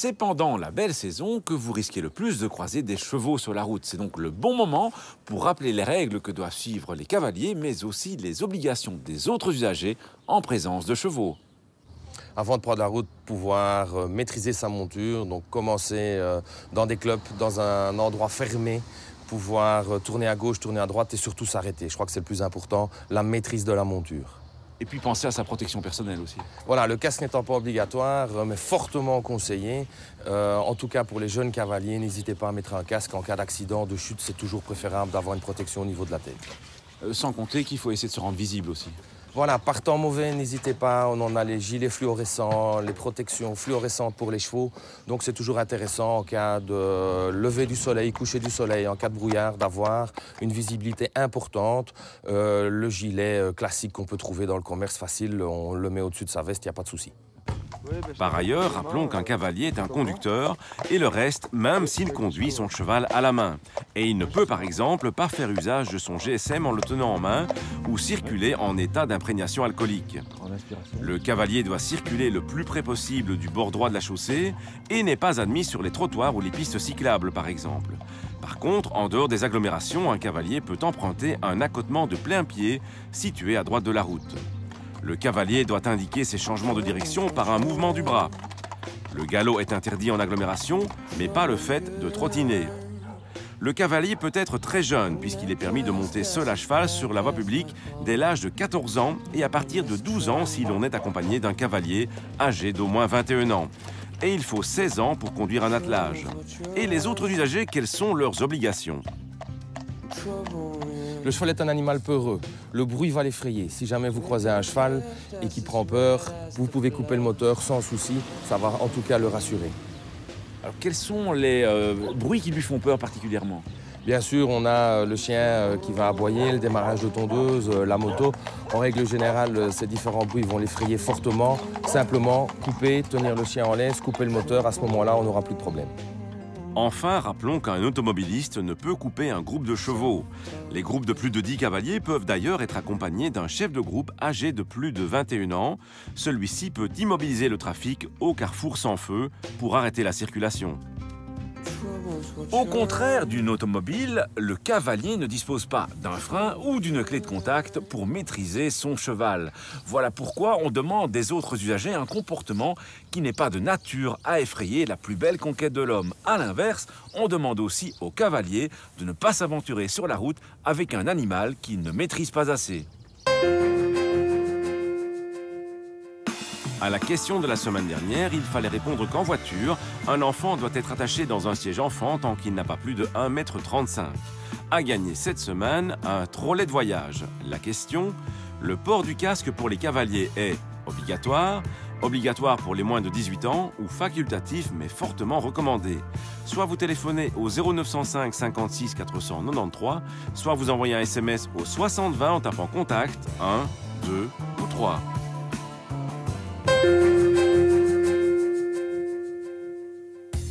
C'est pendant la belle saison que vous risquez le plus de croiser des chevaux sur la route. C'est donc le bon moment pour rappeler les règles que doivent suivre les cavaliers, mais aussi les obligations des autres usagers en présence de chevaux. Avant de prendre la route, pouvoir maîtriser sa monture, donc commencer dans des clubs, dans un endroit fermé, pouvoir tourner à gauche, tourner à droite et surtout s'arrêter. Je crois que c'est le plus important, la maîtrise de la monture. Et puis penser à sa protection personnelle aussi. Voilà, le casque n'étant pas obligatoire, mais fortement conseillé. En tout cas, pour les jeunes cavaliers, n'hésitez pas à mettre un casque. En cas d'accident, de chute, c'est toujours préférable d'avoir une protection au niveau de la tête. Sans compter qu'il faut essayer de se rendre visible aussi. Voilà, par temps mauvais, n'hésitez pas, on en a les gilets fluorescents, les protections fluorescentes pour les chevaux. Donc c'est toujours intéressant en cas de lever du soleil, coucher du soleil, en cas de brouillard, d'avoir une visibilité importante. Le gilet classique qu'on peut trouver dans le commerce facile, on le met au-dessus de sa veste, il n'y a pas de souci. Par ailleurs, rappelons qu'un cavalier est un conducteur et le reste, même s'il conduit son cheval à la main. Et il ne peut par exemple pas faire usage de son GSM en le tenant en main ou circuler en état d'imprégnation alcoolique. Le cavalier doit circuler le plus près possible du bord droit de la chaussée et n'est pas admis sur les trottoirs ou les pistes cyclables par exemple. Par contre, en dehors des agglomérations, un cavalier peut emprunter un accotement de plein pied situé à droite de la route. Le cavalier doit indiquer ses changements de direction par un mouvement du bras. Le galop est interdit en agglomération, mais pas le fait de trottiner. Le cavalier peut être très jeune, puisqu'il est permis de monter seul à cheval sur la voie publique dès l'âge de 14 ans et à partir de 12 ans si l'on est accompagné d'un cavalier âgé d'au moins 21 ans. Et il faut 16 ans pour conduire un attelage. Et les autres usagers, quelles sont leurs obligations ? Le cheval est un animal peureux. Le bruit va l'effrayer. Si jamais vous croisez un cheval et qui prend peur, vous pouvez couper le moteur sans souci. Ça va en tout cas le rassurer. Alors quels sont les bruits qui lui font peur particulièrement ? Bien sûr, on a le chien qui va aboyer, le démarrage de tondeuse, la moto. En règle générale, ces différents bruits vont l'effrayer fortement. Simplement, couper, tenir le chien en laisse, couper le moteur. À ce moment-là, on n'aura plus de problème. Enfin, rappelons qu'un automobiliste ne peut couper un groupe de chevaux. Les groupes de plus de 10 cavaliers peuvent d'ailleurs être accompagnés d'un chef de groupe âgé de plus de 21 ans. Celui-ci peut immobiliser le trafic au carrefour sans feu pour arrêter la circulation. Au contraire d'une automobile, le cavalier ne dispose pas d'un frein ou d'une clé de contact pour maîtriser son cheval. Voilà pourquoi on demande des autres usagers un comportement qui n'est pas de nature à effrayer la plus belle conquête de l'homme. A l'inverse, on demande aussi au cavalier de ne pas s'aventurer sur la route avec un animal qu'il ne maîtrise pas assez. À la question de la semaine dernière, il fallait répondre qu'en voiture, un enfant doit être attaché dans un siège enfant tant qu'il n'a pas plus de 1,35 m. À gagner cette semaine, un trolley de voyage. La question, le port du casque pour les cavaliers est obligatoire, obligatoire pour les moins de 18 ans ou facultatif mais fortement recommandé. Soit vous téléphonez au 0905 56 493, soit vous envoyez un SMS au 6020 en tapant contact 1, 2 ou 3.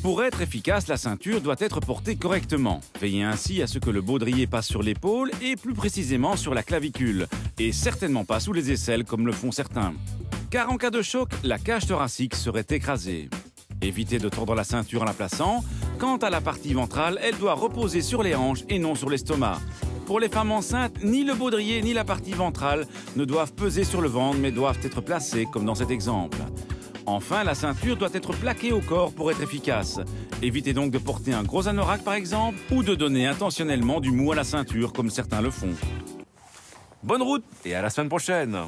Pour être efficace, la ceinture doit être portée correctement. Veillez ainsi à ce que le baudrier passe sur l'épaule et plus précisément sur la clavicule, et certainement pas sous les aisselles comme le font certains. Car en cas de choc, la cage thoracique serait écrasée. Évitez de tordre la ceinture en la plaçant. Quant à la partie ventrale, elle doit reposer sur les hanches et non sur l'estomac. Pour les femmes enceintes, ni le baudrier ni la partie ventrale ne doivent peser sur le ventre, mais doivent être placés comme dans cet exemple. Enfin, la ceinture doit être plaquée au corps pour être efficace. Évitez donc de porter un gros anorak par exemple, ou de donner intentionnellement du mou à la ceinture comme certains le font. Bonne route et à la semaine prochaine!